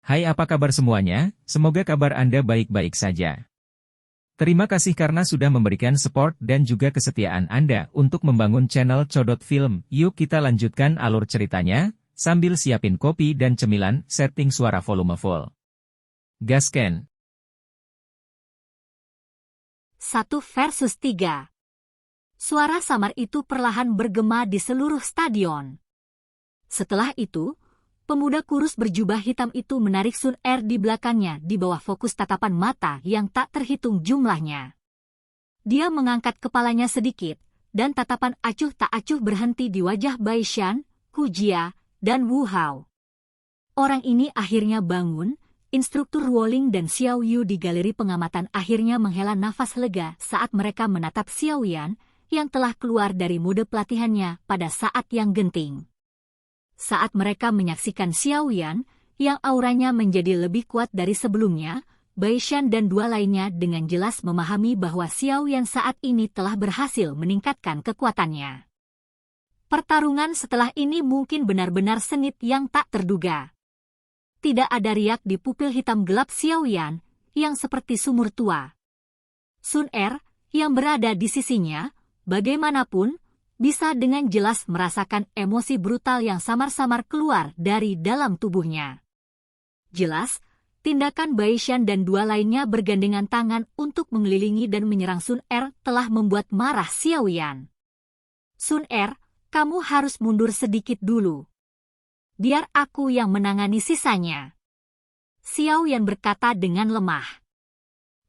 Hai, apa kabar semuanya? Semoga kabar Anda baik-baik saja. Terima kasih karena sudah memberikan support dan juga kesetiaan Anda untuk membangun channel Codot Film. Yuk kita lanjutkan alur ceritanya, sambil siapin kopi dan cemilan, setting suara volume full. Gasken. 1 versus 3. Suara samar itu perlahan bergema di seluruh stadion. Setelah itu, pemuda kurus berjubah hitam itu menarik Sun Er di belakangnya di bawah fokus tatapan mata yang tak terhitung jumlahnya. Dia mengangkat kepalanya sedikit, dan tatapan acuh tak acuh berhenti di wajah Bai Shan, Hu Jia, dan Wu Hao. Orang ini akhirnya bangun. Instruktur Ruoling dan Xiao Yu di galeri pengamatan akhirnya menghela nafas lega saat mereka menatap Xiao Yan yang telah keluar dari mode pelatihannya pada saat yang genting. Saat mereka menyaksikan Xiao Yan, yang auranya menjadi lebih kuat dari sebelumnya, Bai Shan dan dua lainnya dengan jelas memahami bahwa Xiao Yan saat ini telah berhasil meningkatkan kekuatannya. Pertarungan setelah ini mungkin benar-benar sengit yang tak terduga. Tidak ada riak di pupil hitam gelap Xiao Yan, yang seperti sumur tua. Sun Er, yang berada di sisinya, bagaimanapun, bisa dengan jelas merasakan emosi brutal yang samar-samar keluar dari dalam tubuhnya. Jelas, tindakan Bai Shan dan dua lainnya bergandengan tangan untuk mengelilingi dan menyerang Sun Er telah membuat marah Xiao Yan. Sun Er, kamu harus mundur sedikit dulu. Biar aku yang menangani sisanya. Xiao Yan berkata dengan lemah.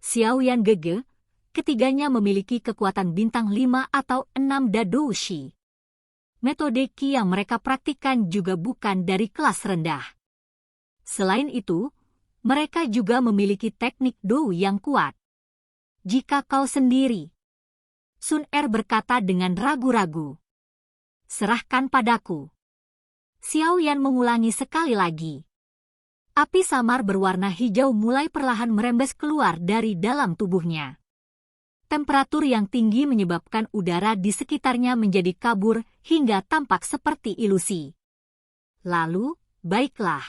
Xiao Yan gege, ketiganya memiliki kekuatan bintang 5 atau 6 Dadoushi. Metode Qi yang mereka praktikkan juga bukan dari kelas rendah. Selain itu, mereka juga memiliki teknik Dou yang kuat. Jika kau sendiri, Sun Er berkata dengan ragu-ragu. Serahkan padaku. Xiao Yan mengulangi sekali lagi. Api samar berwarna hijau mulai perlahan merembes keluar dari dalam tubuhnya. Temperatur yang tinggi menyebabkan udara di sekitarnya menjadi kabur hingga tampak seperti ilusi. Lalu, baiklah.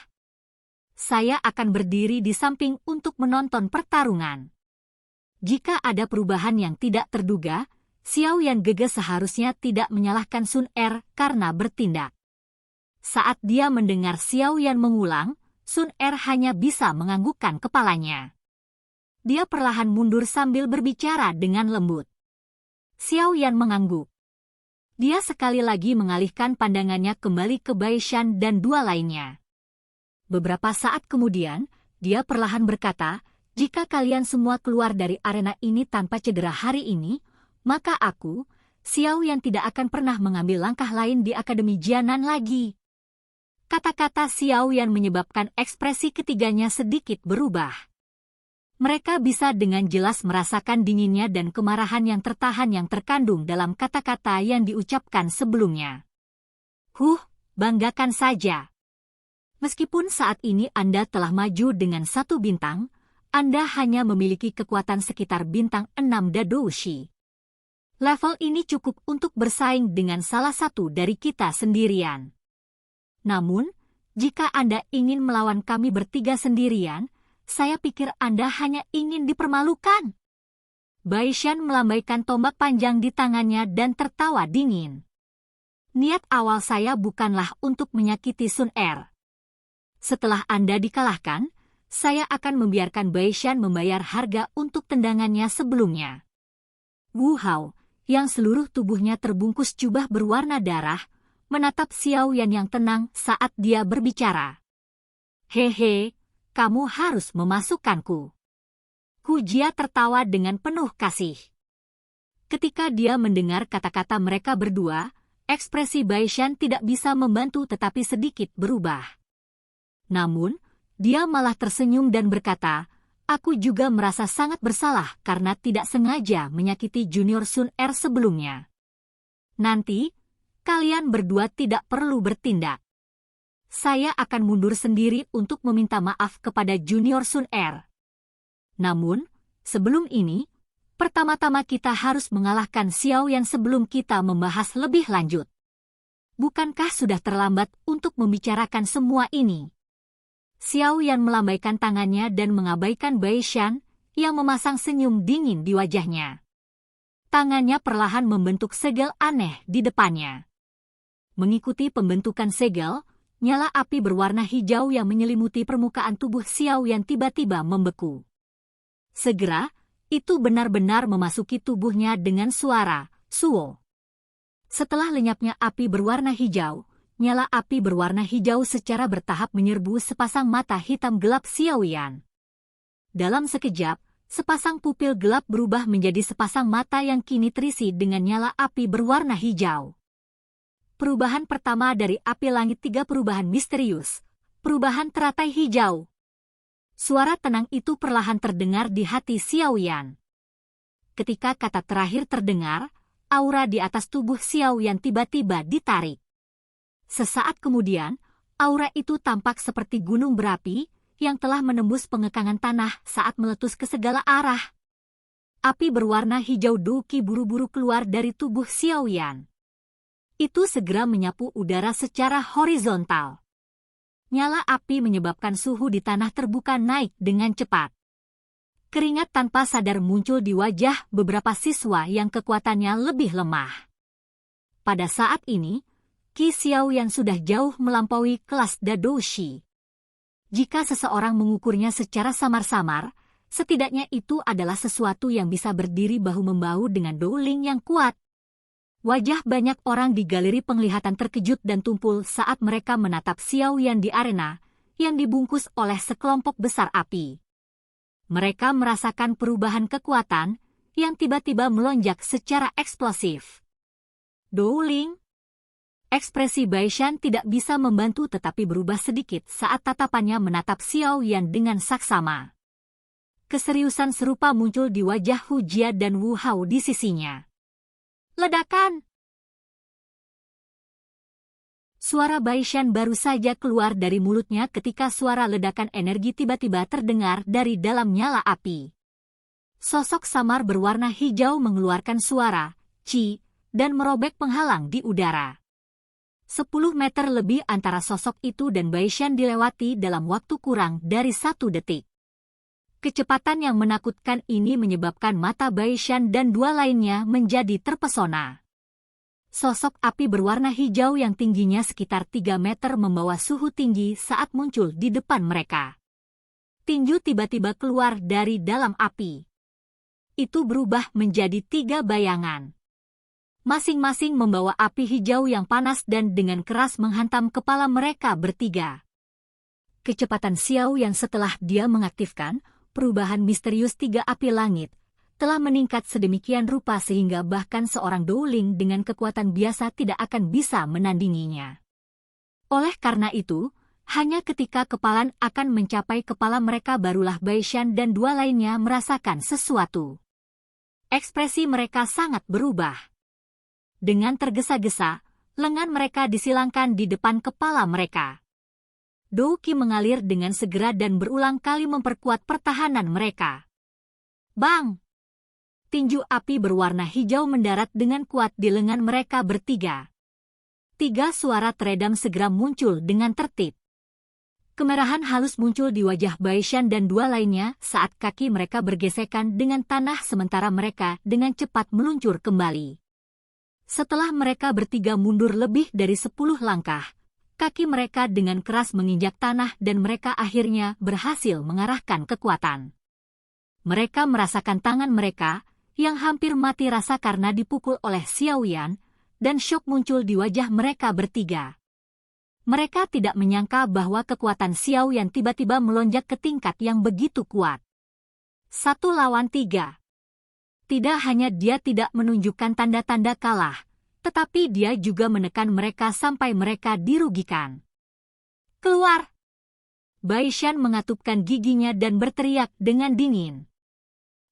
Saya akan berdiri di samping untuk menonton pertarungan. Jika ada perubahan yang tidak terduga, Xiao Yan gege seharusnya tidak menyalahkan Sun Er karena bertindak. Saat dia mendengar Xiao Yan mengulang, Sun Er hanya bisa menganggukkan kepalanya. Dia perlahan mundur sambil berbicara dengan lembut. Xiao Yan mengangguk. Dia sekali lagi mengalihkan pandangannya kembali ke Bai Shan dan dua lainnya. Beberapa saat kemudian, dia perlahan berkata, jika kalian semua keluar dari arena ini tanpa cedera hari ini, maka aku, Xiao Yan tidak akan pernah mengambil langkah lain di Akademi Jianan lagi. Kata-kata Xiao Yan menyebabkan ekspresi ketiganya sedikit berubah. Mereka bisa dengan jelas merasakan dinginnya dan kemarahan yang tertahan yang terkandung dalam kata-kata yang diucapkan sebelumnya. Banggakan saja. Meskipun saat ini Anda telah maju dengan 1 bintang, Anda hanya memiliki kekuatan sekitar bintang 6 Dadoushi. Level ini cukup untuk bersaing dengan salah satu dari kita sendirian. Namun, jika Anda ingin melawan kami bertiga sendirian, saya pikir Anda hanya ingin dipermalukan. Bai Shan melambaikan tombak panjang di tangannya dan tertawa dingin. Niat awal saya bukanlah untuk menyakiti Sun Er. Setelah Anda dikalahkan, saya akan membiarkan Bai Shan membayar harga untuk tendangannya sebelumnya. Wu Hao, yang seluruh tubuhnya terbungkus jubah berwarna darah, menatap Xiao Yan yang tenang saat dia berbicara. Hehe, kamu harus memasukkanku. Hu Jia tertawa dengan penuh kasih. Ketika dia mendengar kata-kata mereka berdua, ekspresi Bai Shan tidak bisa membantu tetapi sedikit berubah. Namun, dia malah tersenyum dan berkata, aku juga merasa sangat bersalah karena tidak sengaja menyakiti junior Sun Er sebelumnya. Nanti, kalian berdua tidak perlu bertindak. Saya akan mundur sendiri untuk meminta maaf kepada junior Sun Er. Namun, sebelum ini, pertama-tama kita harus mengalahkan Xiao Yan sebelum kita membahas lebih lanjut. Bukankah sudah terlambat untuk membicarakan semua ini? Xiao Yan melambaikan tangannya dan mengabaikan Bai Shan yang memasang senyum dingin di wajahnya. Tangannya perlahan membentuk segel aneh di depannya. Mengikuti pembentukan segel, nyala api berwarna hijau yang menyelimuti permukaan tubuh Xiao Yan tiba-tiba membeku. Segera, itu benar-benar memasuki tubuhnya dengan suara suo. Setelah lenyapnya api berwarna hijau, nyala api berwarna hijau secara bertahap menyerbu sepasang mata hitam gelap Xiao Yan. Dalam sekejap, sepasang pupil gelap berubah menjadi sepasang mata yang kini terisi dengan nyala api berwarna hijau. Perubahan pertama dari api langit 3 perubahan misterius. Perubahan teratai hijau. Suara tenang itu perlahan terdengar di hati Xiao Yan. Ketika kata terakhir terdengar, aura di atas tubuh Xiao Yan tiba-tiba ditarik. Sesaat kemudian, aura itu tampak seperti gunung berapi yang telah menembus pengekangan tanah saat meletus ke segala arah. Api berwarna hijau Duki buru-buru keluar dari tubuh Xiao Yan. Itu segera menyapu udara secara horizontal. Nyala api menyebabkan suhu di tanah terbuka naik dengan cepat. Keringat tanpa sadar muncul di wajah beberapa siswa yang kekuatannya lebih lemah. Pada saat ini, Qi Xiao Yan sudah jauh melampaui kelas Dadoushi. Jika seseorang mengukurnya secara samar-samar, setidaknya itu adalah sesuatu yang bisa berdiri bahu-membahu dengan Douling yang kuat. Wajah banyak orang di galeri penglihatan terkejut dan tumpul saat mereka menatap Xiao Yan di arena, yang dibungkus oleh sekelompok besar api. Mereka merasakan perubahan kekuatan, yang tiba-tiba melonjak secara eksplosif. Douling. Ekspresi Bai Shan tidak bisa membantu tetapi berubah sedikit saat tatapannya menatap Xiao Yan dengan saksama. Keseriusan serupa muncul di wajah Hu Jia dan Wu Hao di sisinya. Ledakan! Suara Bai Shan baru saja keluar dari mulutnya ketika suara ledakan energi tiba-tiba terdengar dari dalam nyala api. Sosok samar berwarna hijau mengeluarkan suara, Ci, dan merobek penghalang di udara. 10 meter lebih antara sosok itu dan Bai Shan dilewati dalam waktu kurang dari 1 detik. Kecepatan yang menakutkan ini menyebabkan mata Bai Shan dan 2 lainnya menjadi terpesona. Sosok api berwarna hijau yang tingginya sekitar 3 meter membawa suhu tinggi saat muncul di depan mereka. Tinju tiba-tiba keluar dari dalam api. Itu berubah menjadi 3 bayangan. Masing-masing membawa api hijau yang panas dan dengan keras menghantam kepala mereka bertiga. Kecepatan Xiao yang setelah dia mengaktifkan perubahan misterius 3 api langit, telah meningkat sedemikian rupa sehingga bahkan seorang Douling dengan kekuatan biasa tidak akan bisa menandinginya. Oleh karena itu, hanya ketika kepalan akan mencapai kepala mereka barulah Bai Shan dan 2 lainnya merasakan sesuatu. Ekspresi mereka sangat berubah. Dengan tergesa-gesa, lengan mereka disilangkan di depan kepala mereka. Douki mengalir dengan segera dan berulang kali memperkuat pertahanan mereka. Bang! Tinju api berwarna hijau mendarat dengan kuat di lengan mereka bertiga. 3 suara teredam segera muncul dengan tertib. Kemerahan halus muncul di wajah Bai Shan dan 2 lainnya saat kaki mereka bergesekan dengan tanah sementara mereka dengan cepat meluncur kembali. Setelah mereka bertiga mundur lebih dari 10 langkah, kaki mereka dengan keras menginjak tanah dan mereka akhirnya berhasil mengarahkan kekuatan. Mereka merasakan tangan mereka, yang hampir mati rasa karena dipukul oleh Xiao Yan, dan syok muncul di wajah mereka bertiga. Mereka tidak menyangka bahwa kekuatan Xiao Yan tiba-tiba melonjak ke tingkat yang begitu kuat. 1 lawan 3. Tidak hanya dia tidak menunjukkan tanda-tanda kalah, tetapi dia juga menekan mereka sampai mereka dirugikan. Keluar! Bai Shan mengatupkan giginya dan berteriak dengan dingin.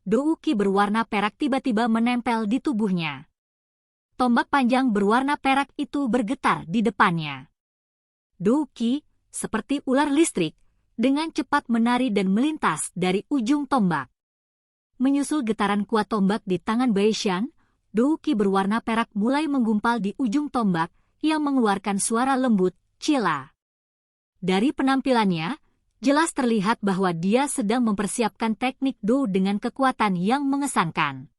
Douki berwarna perak tiba-tiba menempel di tubuhnya. Tombak panjang berwarna perak itu bergetar di depannya. Douki, seperti ular listrik, dengan cepat menari dan melintas dari ujung tombak. Menyusul getaran kuat tombak di tangan Bai Shan, Douki berwarna perak mulai menggumpal di ujung tombak yang mengeluarkan suara lembut, cila. Dari penampilannya, Jelas terlihat bahwa dia sedang mempersiapkan teknik Do dengan kekuatan yang mengesankan.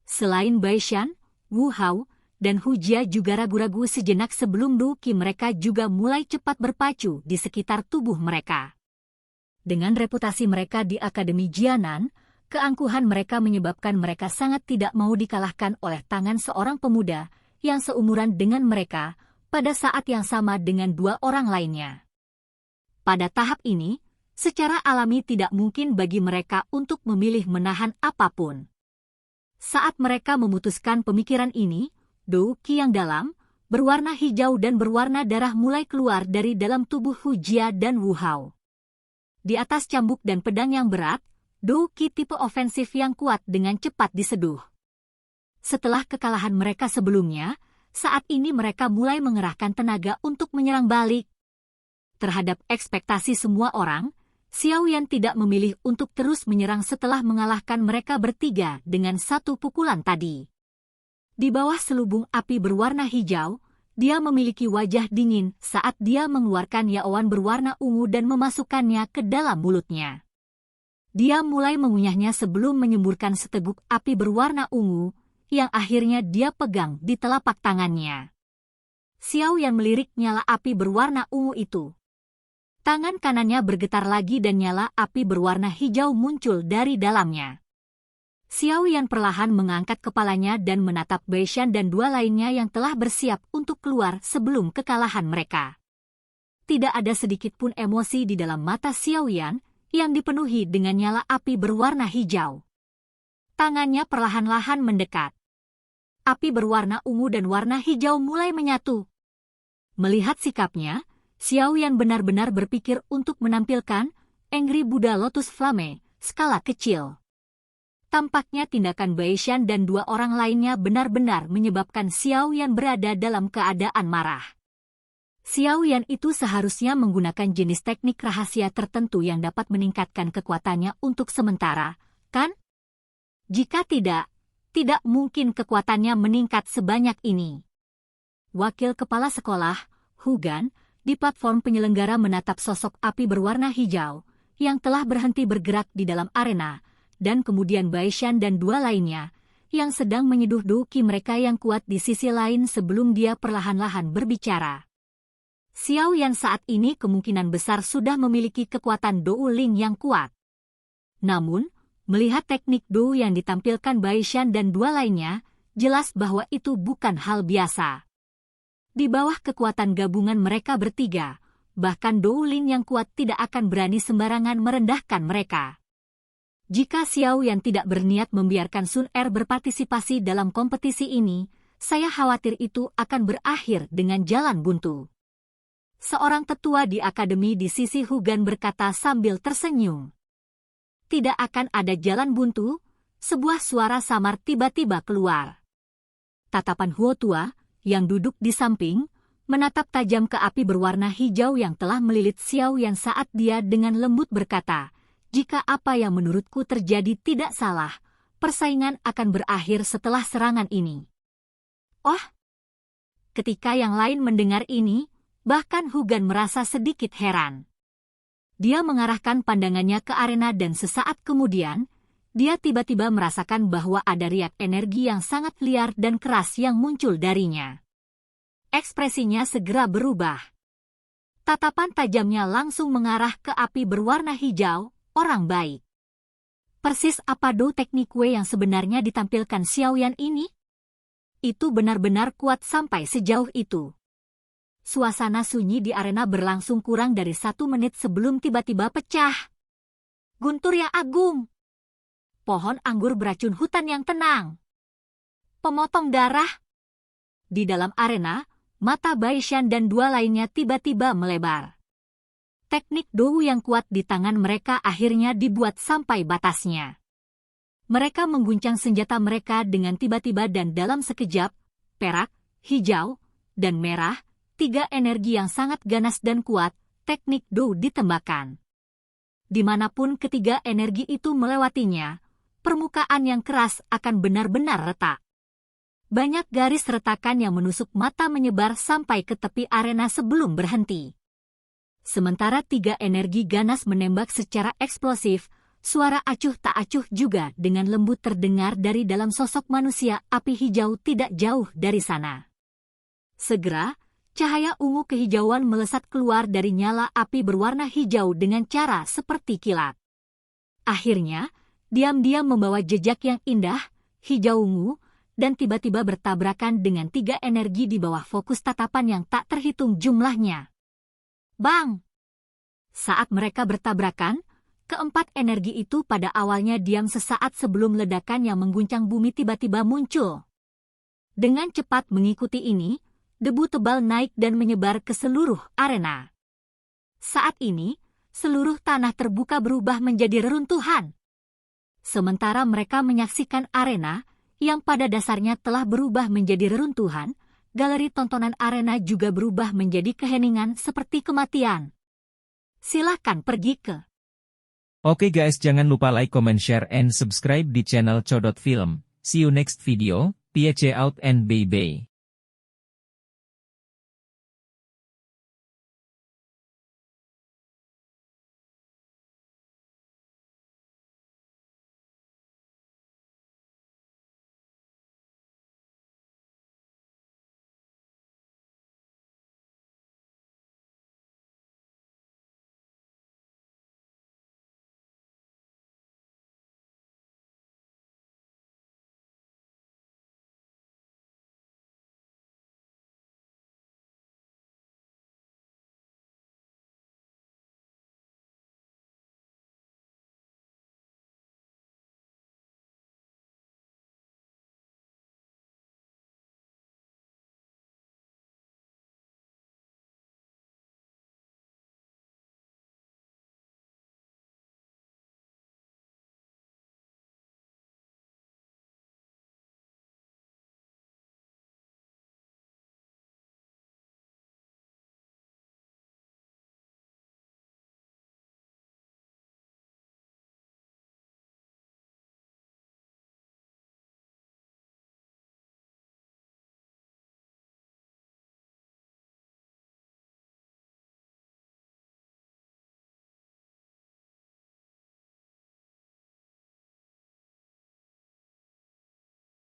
Selain Baishan, Wu Hao, dan Hu Jia juga ragu-ragu sejenak sebelum Do Qi mereka juga mulai cepat berpacu di sekitar tubuh mereka. Dengan reputasi mereka di Akademi Jianan, keangkuhan mereka menyebabkan mereka sangat tidak mau dikalahkan oleh tangan seorang pemuda yang seumuran dengan mereka pada saat yang sama dengan dua orang lainnya. Pada tahap ini, secara alami tidak mungkin bagi mereka untuk memilih menahan apapun. Saat mereka memutuskan pemikiran ini, Do Qi yang dalam, berwarna hijau dan berwarna darah mulai keluar dari dalam tubuh Hu Jia dan Wu Hao. Di atas cambuk dan pedang yang berat, Do Qi tipe ofensif yang kuat dengan cepat diseduh. Setelah kekalahan mereka sebelumnya, saat ini mereka mulai mengerahkan tenaga untuk menyerang balik. Terhadap ekspektasi semua orang, Xiao Yan tidak memilih untuk terus menyerang setelah mengalahkan mereka bertiga dengan satu pukulan tadi. Di bawah selubung api berwarna hijau, dia memiliki wajah dingin saat dia mengeluarkan yaoan berwarna ungu dan memasukkannya ke dalam mulutnya. Dia mulai mengunyahnya sebelum menyemburkan seteguk api berwarna ungu, yang akhirnya dia pegang di telapak tangannya. Xiao Yan melirik nyala api berwarna ungu itu. Tangan kanannya bergetar lagi dan nyala api berwarna hijau muncul dari dalamnya. Xiao Yan perlahan mengangkat kepalanya dan menatap Baishan dan dua lainnya yang telah bersiap untuk keluar sebelum kekalahan mereka. Tidak ada sedikit pun emosi di dalam mata Xiao Yan yang dipenuhi dengan nyala api berwarna hijau. Tangannya perlahan-lahan mendekat. Api berwarna ungu dan warna hijau mulai menyatu. Melihat sikapnya, Xiao Yan benar-benar berpikir untuk menampilkan Angry Buddha Lotus Flame skala kecil. Tampaknya tindakan Baishan dan dua orang lainnya benar-benar menyebabkan Xiao Yan berada dalam keadaan marah. Xiao Yan itu seharusnya menggunakan jenis teknik rahasia tertentu yang dapat meningkatkan kekuatannya untuk sementara, kan? Jika tidak mungkin kekuatannya meningkat sebanyak ini. Wakil Kepala Sekolah, Hu Gan, di platform penyelenggara menatap sosok api berwarna hijau yang telah berhenti bergerak di dalam arena, dan kemudian Baishan dan dua lainnya yang sedang menyeduh Do Qi mereka yang kuat di sisi lain sebelum dia perlahan-lahan berbicara. Xiao Yan saat ini kemungkinan besar sudah memiliki kekuatan Dou Ling yang kuat. Namun, melihat teknik Do yang ditampilkan Baishan dan dua lainnya, jelas bahwa itu bukan hal biasa. Di bawah kekuatan gabungan mereka bertiga, bahkan Dou Ling yang kuat tidak akan berani sembarangan merendahkan mereka. Jika Xiao Yan tidak berniat membiarkan Sun Er berpartisipasi dalam kompetisi ini, saya khawatir itu akan berakhir dengan jalan buntu. Seorang tetua di akademi di sisi Hu Gan berkata sambil tersenyum. Tidak akan ada jalan buntu, sebuah suara samar tiba-tiba keluar. Tatapan Huo Tua, yang duduk di samping, menatap tajam ke api berwarna hijau yang telah melilit Xiao Yan saat dia dengan lembut berkata, jika apa yang menurutku terjadi tidak salah, persaingan akan berakhir setelah serangan ini. Oh! Ketika yang lain mendengar ini, bahkan Hu Gan merasa sedikit heran. Dia mengarahkan pandangannya ke arena dan sesaat kemudian, dia tiba-tiba merasakan bahwa ada riak energi yang sangat liar dan keras yang muncul darinya. Ekspresinya segera berubah. Tatapan tajamnya langsung mengarah ke api berwarna hijau, orang baik. Persis apa Do teknik Wei yang sebenarnya ditampilkan Xiao Yan ini? Itu benar-benar kuat sampai sejauh itu. Suasana sunyi di arena berlangsung kurang dari 1 menit sebelum tiba-tiba pecah. Guntur yang agung. Pohon anggur beracun hutan yang tenang. Pemotong darah. Di dalam arena, mata Baishan dan dua lainnya tiba-tiba melebar. Teknik Dou yang kuat di tangan mereka akhirnya dibuat sampai batasnya. Mereka mengguncang senjata mereka dengan tiba-tiba dan dalam sekejap, perak, hijau, dan merah, 3 energi yang sangat ganas dan kuat, teknik Dou ditembakkan. Dimanapun ketiga energi itu melewatinya, permukaan yang keras akan benar-benar retak. Banyak garis retakan yang menusuk mata menyebar sampai ke tepi arena sebelum berhenti. Sementara 3 energi ganas menembak secara eksplosif, suara acuh tak acuh juga dengan lembut terdengar dari dalam sosok manusia api hijau tidak jauh dari sana. Segera, cahaya ungu kehijauan melesat keluar dari nyala api berwarna hijau dengan cara seperti kilat. Akhirnya, diam-diam membawa jejak yang indah, hijau ungu, dan tiba-tiba bertabrakan dengan 3 energi di bawah fokus tatapan yang tak terhitung jumlahnya. Bang! Saat mereka bertabrakan, keempat energi itu pada awalnya diam sesaat sebelum ledakan yang mengguncang bumi tiba-tiba muncul. Dengan cepat mengikuti ini, debu tebal naik dan menyebar ke seluruh arena. Saat ini, seluruh tanah terbuka berubah menjadi reruntuhan. Sementara mereka menyaksikan arena, yang pada dasarnya telah berubah menjadi reruntuhan, galeri tontonan arena juga berubah menjadi keheningan seperti kematian. Silahkan pergi ke. Oke guys, jangan lupa like, comment, share, and subscribe di channel Codot Film. See you next video, peace out and bye-bye.